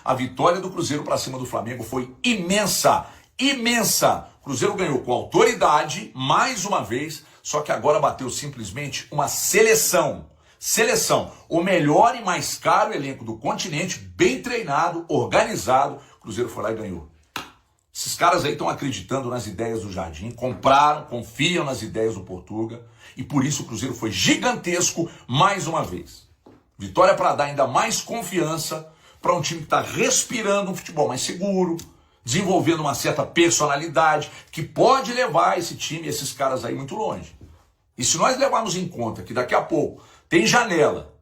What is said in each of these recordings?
a vitória do Cruzeiro para cima do Flamengo foi imensa, imensa. O Cruzeiro ganhou com autoridade, mais uma vez, só que agora bateu simplesmente uma seleção. Seleção, o melhor e mais caro elenco do continente, bem treinado, organizado. O Cruzeiro foi lá e ganhou. Esses caras aí estão acreditando nas ideias do Jardim, compraram, confiam nas ideias do Portuga, e por isso o Cruzeiro foi gigantesco mais uma vez. Vitória para dar ainda mais confiança para um time que está respirando um futebol mais seguro, desenvolvendo uma certa personalidade, que pode levar esse time, esses caras aí muito longe. E se nós levarmos em conta que daqui a pouco tem janela,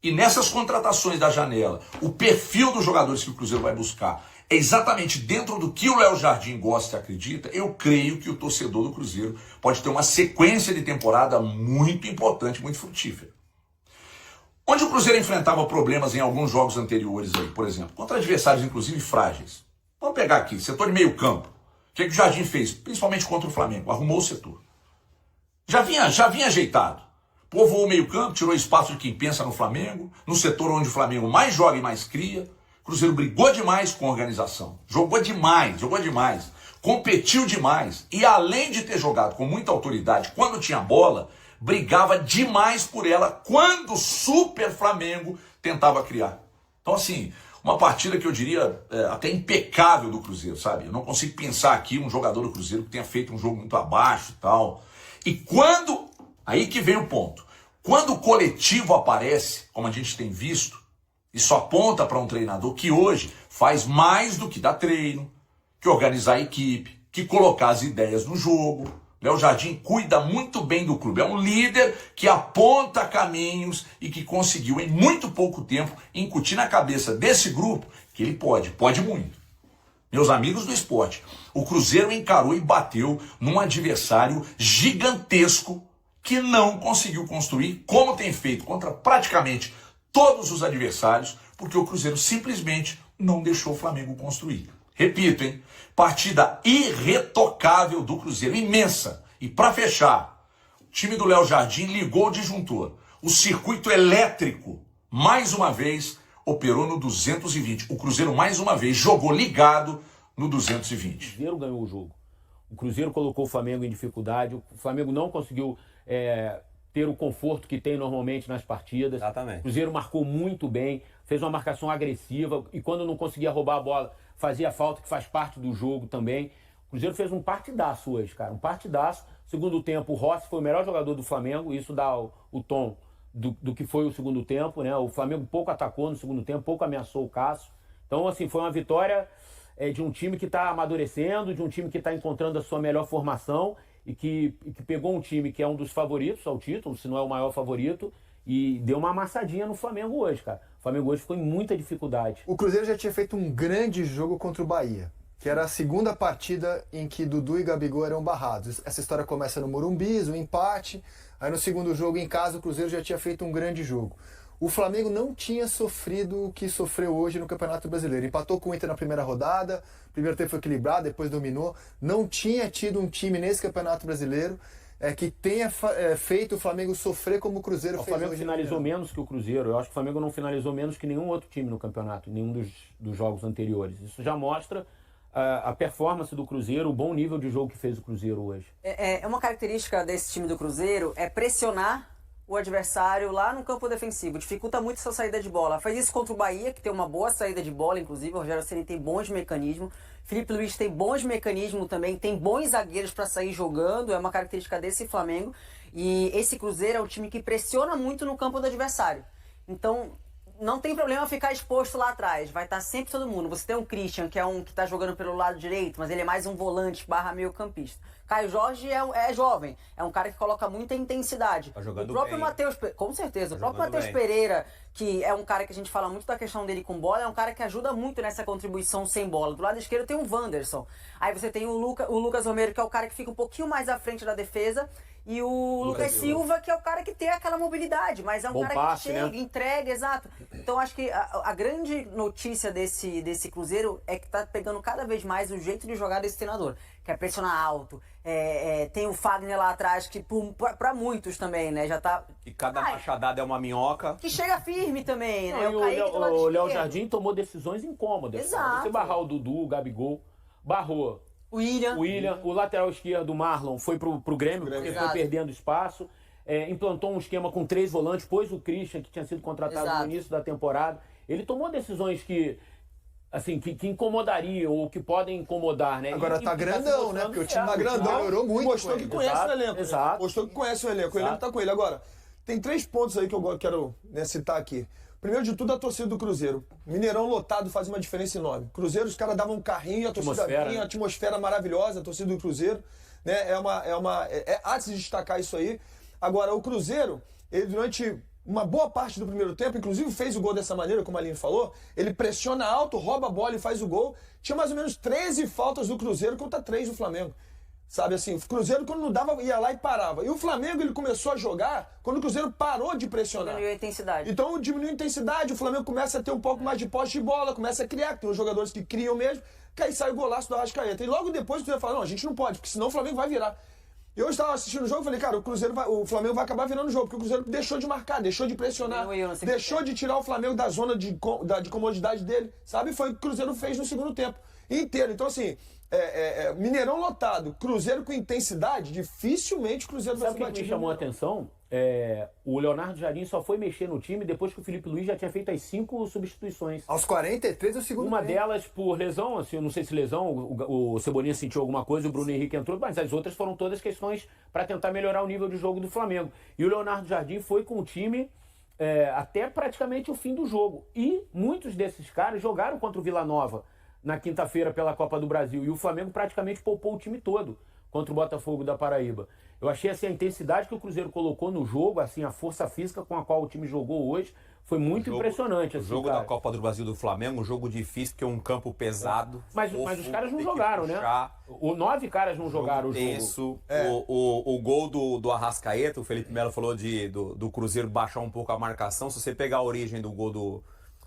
e nessas contratações da janela, o perfil dos jogadores que o Cruzeiro vai buscar é exatamente dentro do que o Léo Jardim gosta e acredita, eu creio que o torcedor do Cruzeiro pode ter uma sequência de temporada muito importante, muito frutífera. Onde o Cruzeiro enfrentava problemas em alguns jogos anteriores aí, por exemplo, contra adversários inclusive frágeis. Vamos pegar aqui, setor de meio campo. O que o Jardim fez? Principalmente contra o Flamengo, arrumou o setor. Já vinha ajeitado. Povoou o meio campo, tirou espaço de quem pensa no Flamengo, no setor onde o Flamengo mais joga e mais cria. O Cruzeiro brigou demais com a organização, jogou demais, competiu demais. E além de ter jogado com muita autoridade quando tinha bola, brigava demais por ela quando o Super Flamengo tentava criar. Então assim, uma partida que eu diria até impecável do Cruzeiro, sabe? Eu não consigo pensar aqui um jogador do Cruzeiro que tenha feito um jogo muito abaixo e tal. E quando... Aí que vem o ponto. Quando o coletivo aparece, como a gente tem visto, isso aponta para um treinador que hoje faz mais do que dar treino, que organizar a equipe, que colocar as ideias no jogo. Léo Jardim cuida muito bem do clube. É um líder que aponta caminhos e que conseguiu em muito pouco tempo incutir na cabeça desse grupo que ele pode muito. Meus amigos do esporte, o Cruzeiro encarou e bateu num adversário gigantesco que não conseguiu construir, como tem feito contra praticamente todos os adversários, porque o Cruzeiro simplesmente não deixou o Flamengo construir. Repito, hein? Partida irretocável do Cruzeiro, imensa. E para fechar, o time do Léo Jardim ligou o disjuntor. O circuito elétrico, mais uma vez, operou no 220. O Cruzeiro, mais uma vez, jogou ligado no 220. O Cruzeiro ganhou o jogo. O Cruzeiro colocou o Flamengo em dificuldade. O Flamengo não conseguiu ter o conforto que tem normalmente nas partidas. Exatamente. O Cruzeiro marcou muito bem, fez uma marcação agressiva e quando não conseguia roubar a bola, fazia falta, que faz parte do jogo também. O Cruzeiro fez um partidaço hoje, cara, um partidaço. Segundo tempo, o Rossi foi o melhor jogador do Flamengo, isso dá o tom do que foi o segundo tempo, né? O Flamengo pouco atacou no segundo tempo, pouco ameaçou o Cássio. Então, assim, foi uma vitória de um time que está amadurecendo, de um time que está encontrando a sua melhor formação e que pegou um time que é um dos favoritos ao título, se não é o maior favorito, e deu uma amassadinha no Flamengo hoje, cara. O Flamengo hoje ficou em muita dificuldade. O Cruzeiro já tinha feito um grande jogo contra o Bahia, que era a segunda partida em que Dudu e Gabigol eram barrados. Essa história começa no Morumbi, um empate, aí no segundo jogo em casa o Cruzeiro já tinha feito um grande jogo. O Flamengo não tinha sofrido o que sofreu hoje no Campeonato Brasileiro. Empatou com o Inter na primeira rodada, o primeiro tempo foi equilibrado, depois dominou. Não tinha tido um time nesse Campeonato Brasileiro que tenha feito o Flamengo sofrer como o Cruzeiro fez hoje. O Flamengo finalizou menos que o Cruzeiro. Eu acho que o Flamengo não finalizou menos que nenhum outro time no campeonato, nenhum dos jogos anteriores. Isso já mostra a performance do Cruzeiro, o bom nível de jogo que fez o Cruzeiro hoje. Uma característica desse time do Cruzeiro é pressionar o adversário lá no campo defensivo, dificulta muito essa saída de bola. Faz isso contra o Bahia, que tem uma boa saída de bola, inclusive o Rogério Ceni tem bons mecanismos, Felipe Luiz tem bons mecanismos também, tem bons zagueiros para sair jogando, é uma característica desse Flamengo. E esse Cruzeiro é um time que pressiona muito no campo do adversário. Então, não tem problema ficar exposto lá atrás, vai estar sempre todo mundo. Você tem um Christian, que é um que está jogando pelo lado direito, mas ele é mais um volante / meio campista. Caio Jorge é jovem, é um cara que coloca muita intensidade. Tá jogando o próprio bem. Matheus, com certeza, o próprio Matheus bem. Pereira, que é um cara que a gente fala muito da questão dele com bola, é um cara que ajuda muito nessa contribuição sem bola. Do lado esquerdo tem o Wanderson, aí você tem o Lucas Romero, que é o cara que fica um pouquinho mais à frente da defesa, E o Lucas Silva, que é o cara que tem aquela mobilidade, mas é um Bom cara passe, que chega, né? entrega, exato. Então acho que a grande notícia desse Cruzeiro é que tá pegando cada vez mais o jeito de jogar desse treinador, que é pressionar alto. Tem o Fagner lá atrás, que pra muitos também, né? Já tá. E cada machadada é uma minhoca. Que chega firme também, né? Não, O e Kaique do lado o Léo esquerdo. Jardim tomou decisões incômodas. Exato. Você barrar o Dudu, o Gabigol, barrou O William. o lateral esquerdo, o Marlon, foi pro Grêmio, porque Exato. foi perdendo espaço. Implantou um esquema com 3 volantes, pôs o Christian, que tinha sido contratado Exato. no início da temporada. Ele tomou decisões que incomodariam ou que podem incomodar, né? Agora tá se grandão, mostrando né? Porque o time tá certo. grandão, melhorou muito. Mostrou com que ele. conhece Exato, o elenco. exato. Né? Mostrou que conhece o elenco. O elenco tá com ele. Agora, tem 3 pontos aí que eu quero citar aqui. Primeiro de tudo, a torcida do Cruzeiro. Mineirão lotado faz uma diferença enorme. Cruzeiro, os caras davam um carrinho, a torcida Atmosfera, vinha, né? a atmosfera maravilhosa, a torcida do Cruzeiro. Né? Há de se destacar isso aí. Agora, o Cruzeiro, ele durante uma boa parte do primeiro tempo, inclusive fez o gol dessa maneira, como a Aline falou, ele pressiona alto, rouba a bola e faz o gol. Tinha mais ou menos 13 faltas do Cruzeiro contra 3 do Flamengo. Sabe assim, o Cruzeiro quando não dava, ia lá e parava. E o Flamengo, ele começou a jogar quando o Cruzeiro parou de pressionar. Diminuiu a intensidade. Então diminuiu a intensidade, o Flamengo começa a ter um pouco mais de posse de bola, começa a criar, tem os jogadores que criam mesmo, que aí sai o golaço do Arrascaeta. E logo depois o Cruzeiro fala, não, a gente não pode, porque senão o Flamengo vai virar. Eu estava assistindo o jogo e falei, cara, o Flamengo vai acabar virando o jogo, porque o Cruzeiro deixou de marcar, deixou de pressionar, Diminuiu no segundo deixou de tirar o Flamengo da zona de comodidade dele, sabe? Foi o que o Cruzeiro fez no segundo tempo inteiro. Então assim, Mineirão lotado, Cruzeiro com intensidade, dificilmente o Cruzeiro vai Sabe ser o que me batido. chamou a atenção? O Leonardo Jardim só foi mexer no time depois que o Felipe Luiz já tinha feito as 5 substituições. Aos 43 do segundo Uma tempo. delas por lesão, assim, eu não sei se lesão, o Cebolinha sentiu alguma coisa, o Bruno Henrique entrou, mas as outras foram todas questões para tentar melhorar o nível de jogo do Flamengo. E o Leonardo Jardim foi com o time até praticamente o fim do jogo. E muitos desses caras jogaram contra o Vila Nova na quinta-feira pela Copa do Brasil. E o Flamengo praticamente poupou o time todo contra o Botafogo da Paraíba. Eu achei assim, a intensidade que o Cruzeiro colocou no jogo, assim, a força física com a qual o time jogou hoje, foi muito impressionante. O Assim, jogo cara. da Copa do Brasil do Flamengo, um jogo difícil, porque é um campo pesado. Mas os caras não jogaram, né? 9 caras não jogaram o jogo. Tenso. O gol do Arrascaeta, o Felipe Melo falou do Cruzeiro baixar um pouco a marcação. Se você pegar a origem do gol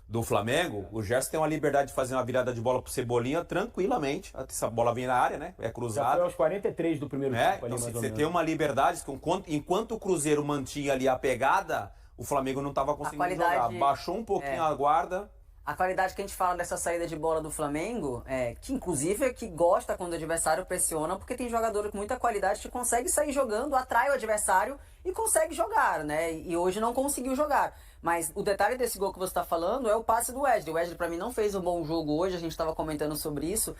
do Flamengo, o Gerson tem uma liberdade de fazer uma virada de bola pro Cebolinha tranquilamente. Essa bola vem na área, né? É Já cruzada. foi aos 43 do primeiro tempo ali, Então, mais ou você menos. tem uma liberdade, enquanto o Cruzeiro mantinha ali a pegada, o Flamengo não estava conseguindo qualidade- jogar. Baixou um pouquinho a guarda. A qualidade que a gente fala dessa saída de bola do Flamengo, que inclusive é que gosta quando o adversário pressiona, porque tem jogador com muita qualidade que consegue sair jogando, atrai o adversário e consegue jogar, né? E hoje não conseguiu jogar. Mas o detalhe desse gol que você está falando é o passe do Wesley. O Wesley, para mim, não fez um bom jogo hoje, a gente estava comentando sobre isso.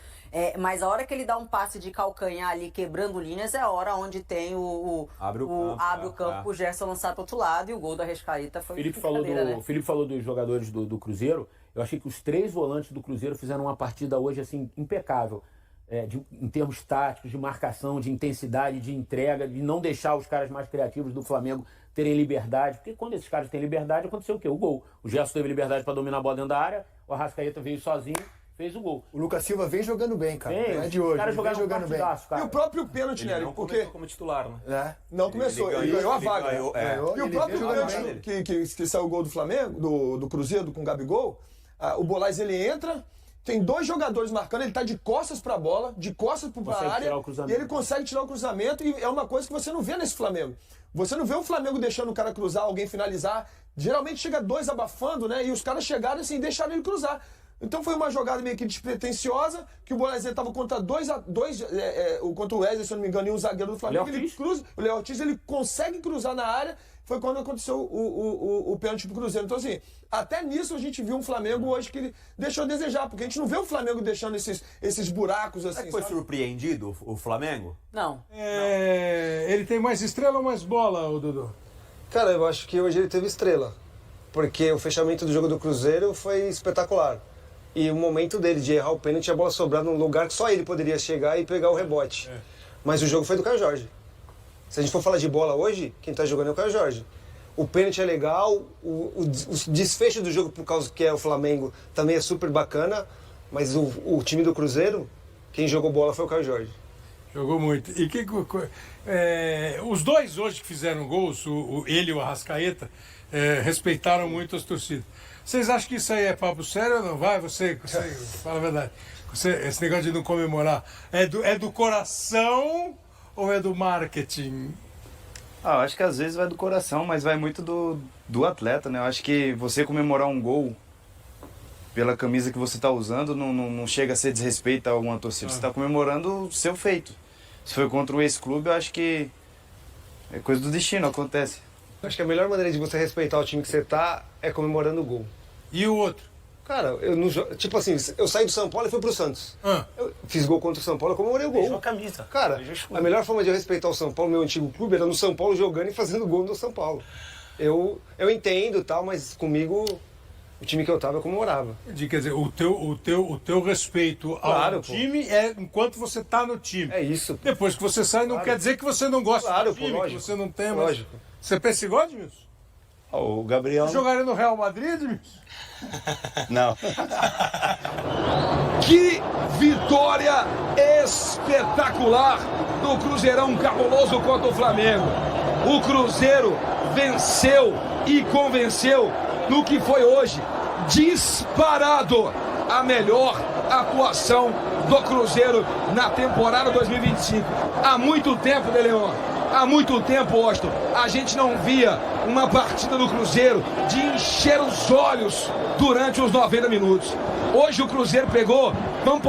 Mas a hora que ele dá um passe de calcanhar ali, quebrando linhas, é a hora onde tem Abre o campo, pro Gerson lançar pro outro lado, e o gol da Arrascaeta foi Felipe brincadeira, Felipe falou dos jogadores do Cruzeiro. Eu achei que os 3 volantes do Cruzeiro fizeram uma partida hoje assim impecável. Em termos táticos, de marcação, de intensidade, de entrega, de não deixar os caras mais criativos do Flamengo terem liberdade. Porque quando esses caras têm liberdade, aconteceu o quê? O gol. O Gerson teve liberdade para dominar a bola dentro da área, o Arrascaeta veio sozinho, fez o gol. O Lucas Silva vem jogando bem, cara. Não é de hoje. Os caras ele vem jogaram jogando bem. partidaço, cara. E o próprio pênalti, Ele Nery, não porque começou como titular, né? não começou, ele ganhou a vaga. ganhou, Ganhou, E o ele próprio vem jogando pênalti bem. que saiu o gol do Flamengo, do Cruzeiro com o Gabigol, o Bolaz ele entra, tem 2 jogadores marcando, ele tá de costas pra bola, de costas pra Consegue área, tirar o cruzamento. e ele consegue tirar o cruzamento, e é uma coisa que você não vê nesse Flamengo. Você não vê o Flamengo deixando o cara cruzar, alguém finalizar. Geralmente chega 2 abafando, né? E os caras chegaram assim, deixaram ele cruzar. Então foi uma jogada meio que despretensiosa, que o Bolaz estava contra contra o Wesley, se eu não me engano, e um zagueiro do Flamengo. Léo Ele cruza, o Léo Ortiz ele consegue cruzar na área. Foi quando aconteceu o pênalti pro Cruzeiro. Então, assim, até nisso a gente viu um Flamengo hoje que ele deixou a desejar, porque a gente não vê o Flamengo deixando esses buracos assim. Será que foi sabe? surpreendido o Flamengo? Não. Ele tem mais estrela ou mais bola, o Dudu? Cara, eu acho que hoje ele teve estrela. Porque o fechamento do jogo do Cruzeiro foi espetacular. E o momento dele de errar o pênalti, a bola sobrar num lugar que só ele poderia chegar e pegar o rebote. Mas o jogo foi do Caio Jorge. Se a gente for falar de bola hoje, quem tá jogando é o Caio Jorge. O pênalti é legal, o desfecho do jogo, por causa que é o Flamengo, também é super bacana. Mas o time do Cruzeiro, quem jogou bola foi o Caio Jorge. Jogou muito. E os dois hoje que fizeram gols, ele e o Arrascaeta, respeitaram muito as torcidas. Vocês acham que isso aí é papo sério ou não? Vai, você fala a verdade. Esse negócio de não comemorar, é do coração ou é do marketing? Eu acho que às vezes vai do coração, mas vai muito do atleta, né? Eu acho que você comemorar um gol pela camisa que você está usando não chega a ser desrespeito a alguma torcida. Você está comemorando o seu feito. Se foi contra um ex-clube, eu acho que é coisa do destino, acontece. Acho que a melhor maneira de você respeitar o time que você tá é comemorando o gol. E o outro? Cara, tipo assim, eu saí do São Paulo e fui pro Santos. Eu fiz gol contra o São Paulo, eu comemorei o gol. Beijou a camisa. Cara, a melhor forma de eu respeitar o São Paulo, meu antigo clube, era no São Paulo jogando e fazendo gol no São Paulo. Eu entendo e tal, mas comigo, o time que eu tava, eu comemorava. Quer dizer, o teu respeito ao time é enquanto você tá no time. É isso. Depois que você sai, não quer dizer que você não gosta do time, lógico, que você não tem. Lógico. Você pensa igual, Edmilson? O Gabriel... Você jogaria no Real Madrid, Edmilson? Não. Que vitória espetacular do Cruzeirão cabuloso contra o Flamengo. O Cruzeiro venceu e convenceu no que foi hoje disparado a melhor atuação do Cruzeiro na temporada 2025. Há muito tempo, De Leon, há muito tempo, Austin, a gente não via uma partida do Cruzeiro de encher os olhos durante os 90 minutos. Hoje o Cruzeiro pegou,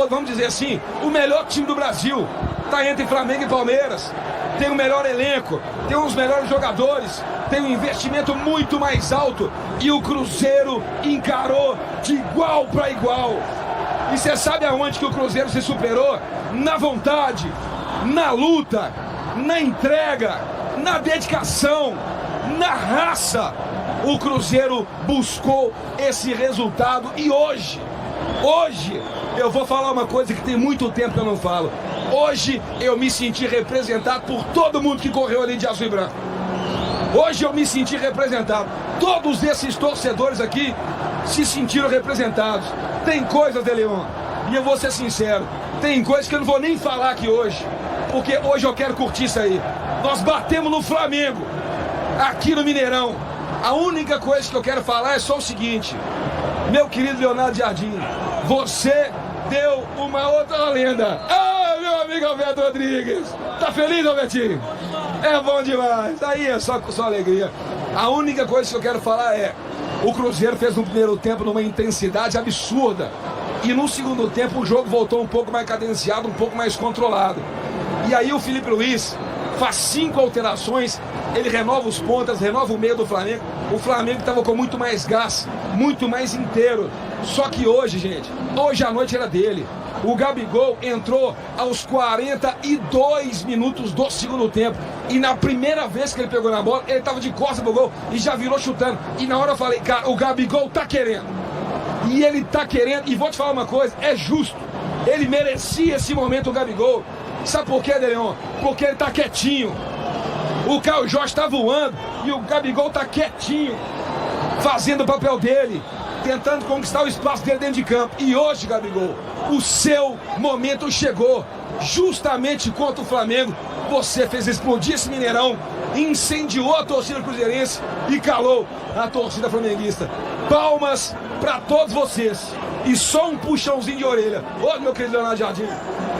vamos dizer assim, o melhor time do Brasil. Está entre Flamengo e Palmeiras. Tem o melhor elenco, tem os melhores jogadores, tem um investimento muito mais alto e o Cruzeiro encarou de igual para igual. E você sabe aonde que o Cruzeiro se superou? Na vontade, na luta, na entrega, na dedicação, na raça. O Cruzeiro buscou esse resultado e hoje, eu vou falar uma coisa que tem muito tempo que eu não falo. Hoje eu me senti representado por todo mundo que correu ali de azul e branco. Hoje eu me senti representado. Todos esses torcedores aqui se sentiram representados. Tem coisas, De Leon, e eu vou ser sincero, tem coisas que eu não vou nem falar aqui hoje, porque hoje eu quero curtir isso aí. Nós batemos no Flamengo, aqui no Mineirão. A única coisa que eu quero falar é só o seguinte: meu querido Leonardo Jardim, você deu uma outra lenda. Meu amigo Alberto Rodrigues, tá feliz, Albertinho? É bom demais, aí é só alegria. A única coisa que eu quero falar é: o Cruzeiro fez no primeiro tempo numa intensidade absurda e no segundo tempo o jogo voltou um pouco mais cadenciado, um pouco mais controlado. E aí o Felipe Luiz faz 5 alterações, ele renova os pontas, renova o meio do Flamengo. O Flamengo estava com muito mais gás, muito mais inteiro. Só que hoje, gente, hoje a noite era dele. O Gabigol entrou aos 42 minutos do segundo tempo. E na primeira vez que ele pegou na bola, ele estava de costas pro gol e já virou chutando. E na hora eu falei, cara, o Gabigol tá querendo. E ele tá querendo, e vou te falar uma coisa, é justo. Ele merecia esse momento, o Gabigol. Sabe por quê, De Leon? Porque ele tá quietinho. O Caio Jorge tá voando e o Gabigol tá quietinho, fazendo o papel dele, tentando conquistar o espaço dele dentro de campo. E hoje, Gabigol, o seu momento chegou. Justamente contra o Flamengo, você fez explodir esse Mineirão, incendiou a torcida cruzeirense e calou a torcida flamenguista. Palmas para todos vocês. E só um puxãozinho de orelha. Ô, meu querido Leonardo Jardim,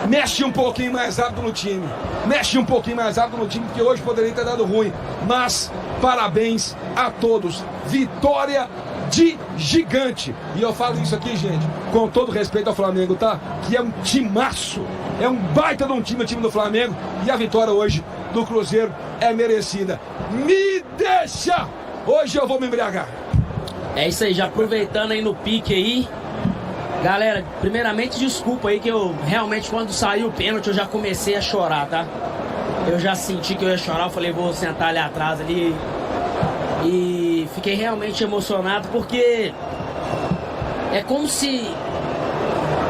mexe um pouquinho mais rápido no time. Mexe um pouquinho mais rápido no time, que hoje poderia ter dado ruim. Mas parabéns a todos. Vitória de gigante. E eu falo isso aqui, gente, com todo respeito ao Flamengo, tá? Que é um timaço. É um baita de um time, o time do Flamengo. E a vitória hoje do Cruzeiro é merecida. Me deixa! Hoje eu vou me embriagar. É isso aí, já aproveitando aí no pique aí. Galera, primeiramente desculpa aí que eu realmente quando saiu o pênalti eu já comecei a chorar, tá? Eu já senti que eu ia chorar, eu falei, vou sentar ali atrás ali. E fiquei realmente emocionado porque é como se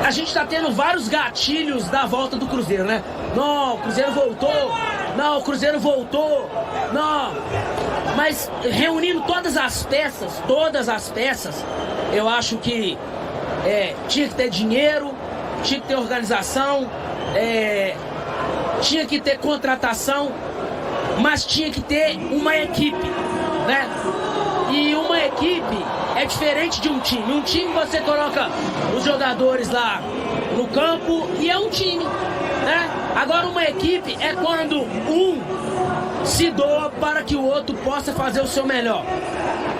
a gente tá tendo vários gatilhos da volta do Cruzeiro, né? Não, o Cruzeiro voltou. Não, o Cruzeiro voltou. Não. Mas reunindo todas as peças, eu acho que tinha que ter dinheiro, tinha que ter organização, tinha que ter contratação, mas tinha que ter uma equipe, né? E uma equipe é diferente de um time. Um time você coloca os jogadores lá no campo e é um time, né? Agora uma equipe é quando um se doa para que o outro possa fazer o seu melhor,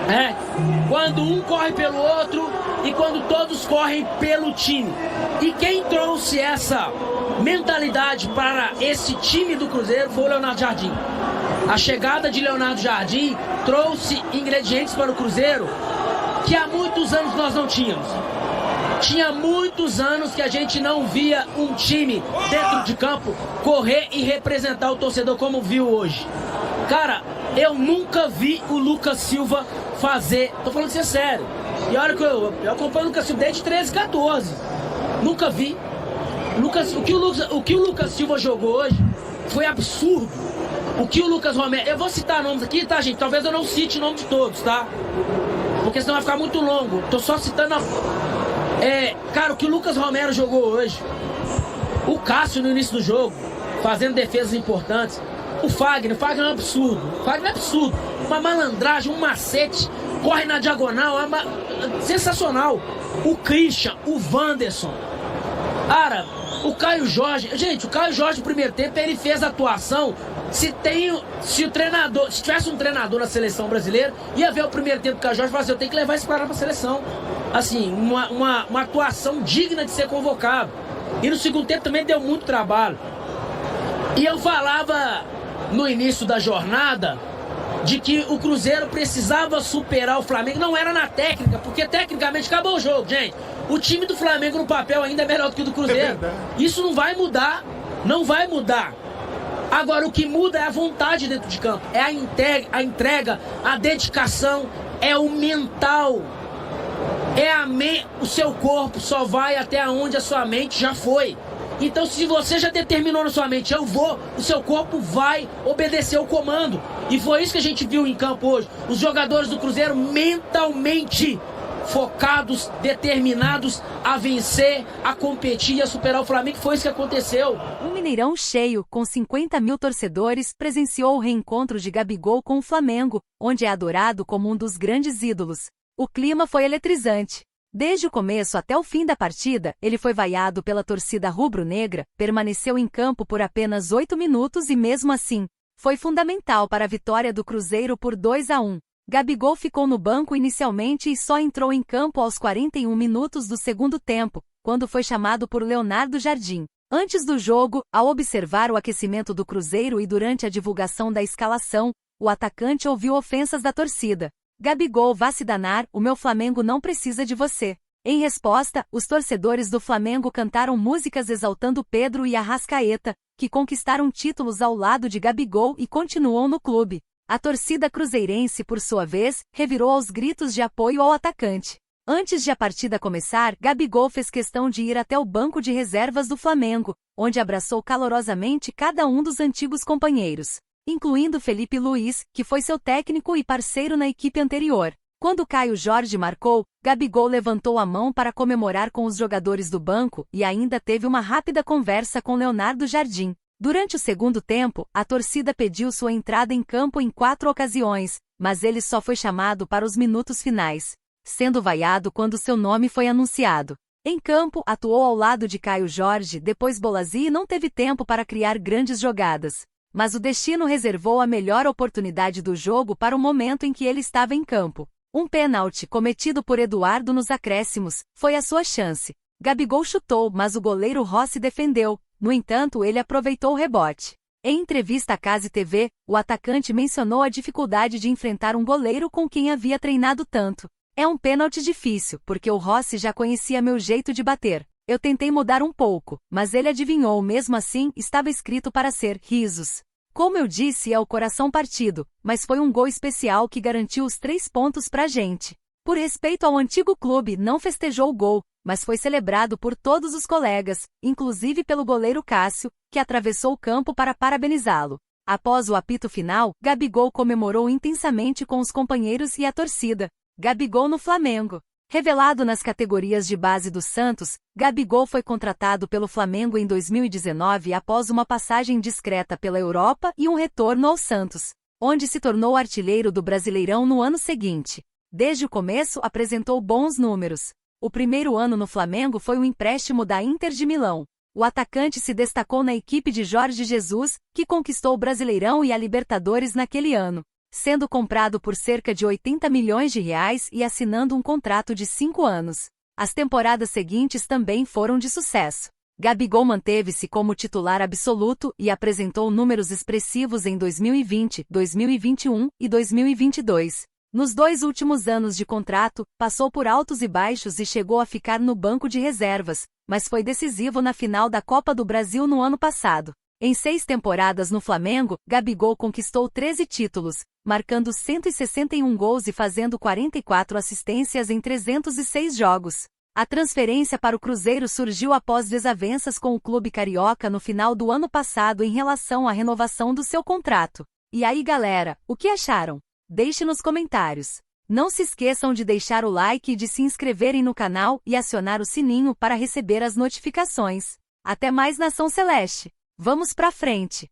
né? Quando um corre pelo outro e quando todos correm pelo time. E quem trouxe essa mentalidade para esse time do Cruzeiro foi o Leonardo Jardim. A chegada de Leonardo Jardim trouxe ingredientes para o Cruzeiro que há muitos anos nós não tínhamos. Tinha muitos anos que a gente não via um time dentro de campo correr e representar o torcedor como viu hoje. Cara, eu nunca vi o Lucas Silva fazer, tô falando isso é sério. E olha que eu acompanho o Lucas Silva desde 13, 14. Nunca vi. O que o Lucas Silva jogou hoje foi absurdo. O que o Lucas Romero... Eu vou citar nomes aqui, tá, gente? Talvez eu não cite o nome de todos, tá? Porque senão vai ficar muito longo. Tô só citando cara, o que o Lucas Romero jogou hoje. O Cássio no início do jogo, fazendo defesas importantes. O Fagner é um absurdo. O Fagner é absurdo. Uma malandragem, um macete. Corre na diagonal. Sensacional. O Christian, o Wanderson. Cara, o Caio Jorge. Gente, o Caio Jorge no primeiro tempo, ele fez a atuação. Se tivesse um treinador na seleção brasileira, ia ver o primeiro tempo do Caio Jorge e falar assim, eu tenho que levar esse cara pra seleção. Assim, uma atuação digna de ser convocado. E no segundo tempo também deu muito trabalho. E eu falava no início da jornada de que o Cruzeiro precisava superar o Flamengo. Não era na técnica, porque tecnicamente acabou o jogo, gente. O time do Flamengo no papel ainda é melhor do que o do Cruzeiro. Isso não vai mudar. Não vai mudar. Agora, o que muda é a vontade dentro de campo. É a entrega, a dedicação, é o mental. O seu corpo só vai até onde a sua mente já foi. Então, se você já determinou na sua mente, eu vou, o seu corpo vai obedecer o comando. E foi isso que a gente viu em campo hoje. Os jogadores do Cruzeiro mentalmente focados, determinados a vencer, a competir e a superar o Flamengo. Foi isso que aconteceu. Um Mineirão cheio, com 50 mil torcedores, presenciou o reencontro de Gabigol com o Flamengo, onde é adorado como um dos grandes ídolos. O clima foi eletrizante. Desde o começo até o fim da partida, ele foi vaiado pela torcida rubro-negra, permaneceu em campo por apenas 8 minutos e mesmo assim, foi fundamental para a vitória do Cruzeiro por 2-1. Gabigol ficou no banco inicialmente e só entrou em campo aos 41 minutos do segundo tempo, quando foi chamado por Leonardo Jardim. Antes do jogo, ao observar o aquecimento do Cruzeiro e durante a divulgação da escalação, o atacante ouviu ofensas da torcida. Gabigol, vá se danar, o meu Flamengo não precisa de você. Em resposta, os torcedores do Flamengo cantaram músicas exaltando Pedro e Arrascaeta, que conquistaram títulos ao lado de Gabigol e continuam no clube. A torcida cruzeirense, por sua vez, revirou aos gritos de apoio ao atacante. Antes de a partida começar, Gabigol fez questão de ir até o banco de reservas do Flamengo, onde abraçou calorosamente cada um dos antigos companheiros, incluindo Felipe Luiz, que foi seu técnico e parceiro na equipe anterior. Quando Caio Jorge marcou, Gabigol levantou a mão para comemorar com os jogadores do banco e ainda teve uma rápida conversa com Leonardo Jardim. Durante o segundo tempo, a torcida pediu sua entrada em campo em 4 ocasiões, mas ele só foi chamado para os minutos finais, sendo vaiado quando seu nome foi anunciado. Em campo, atuou ao lado de Caio Jorge, depois Bolazzi não teve tempo para criar grandes jogadas. Mas o destino reservou a melhor oportunidade do jogo para o momento em que ele estava em campo. Um pênalti cometido por Eduardo nos acréscimos foi a sua chance. Gabigol chutou, mas o goleiro Rossi defendeu. No entanto, ele aproveitou o rebote. Em entrevista à Case TV, o atacante mencionou a dificuldade de enfrentar um goleiro com quem havia treinado tanto. É um pênalti difícil, porque o Rossi já conhecia meu jeito de bater. Eu tentei mudar um pouco, mas ele adivinhou, mesmo assim, estava escrito para ser risos. Como eu disse, é o coração partido, mas foi um gol especial que garantiu os 3 pontos pra gente. Por respeito ao antigo clube, não festejou o gol, mas foi celebrado por todos os colegas, inclusive pelo goleiro Cássio, que atravessou o campo para parabenizá-lo. Após o apito final, Gabigol comemorou intensamente com os companheiros e a torcida. Gabigol no Flamengo. Revelado nas categorias de base do Santos, Gabigol foi contratado pelo Flamengo em 2019 após uma passagem discreta pela Europa e um retorno ao Santos, onde se tornou artilheiro do Brasileirão no ano seguinte. Desde o começo apresentou bons números. O primeiro ano no Flamengo foi um empréstimo da Inter de Milão. O atacante se destacou na equipe de Jorge Jesus, que conquistou o Brasileirão e a Libertadores naquele ano, sendo comprado por cerca de 80 milhões de reais e assinando um contrato de 5 anos. As temporadas seguintes também foram de sucesso. Gabigol manteve-se como titular absoluto e apresentou números expressivos em 2020, 2021 e 2022. Nos 2 últimos anos de contrato, passou por altos e baixos e chegou a ficar no banco de reservas, mas foi decisivo na final da Copa do Brasil no ano passado. Em 6 temporadas no Flamengo, Gabigol conquistou 13 títulos, marcando 161 gols e fazendo 44 assistências em 306 jogos. A transferência para o Cruzeiro surgiu após desavenças com o clube carioca no final do ano passado em relação à renovação do seu contrato. E aí, galera, o que acharam? Deixe nos comentários. Não se esqueçam de deixar o like e de se inscreverem no canal e acionar o sininho para receber as notificações. Até mais, Nação Celeste! Vamos pra frente!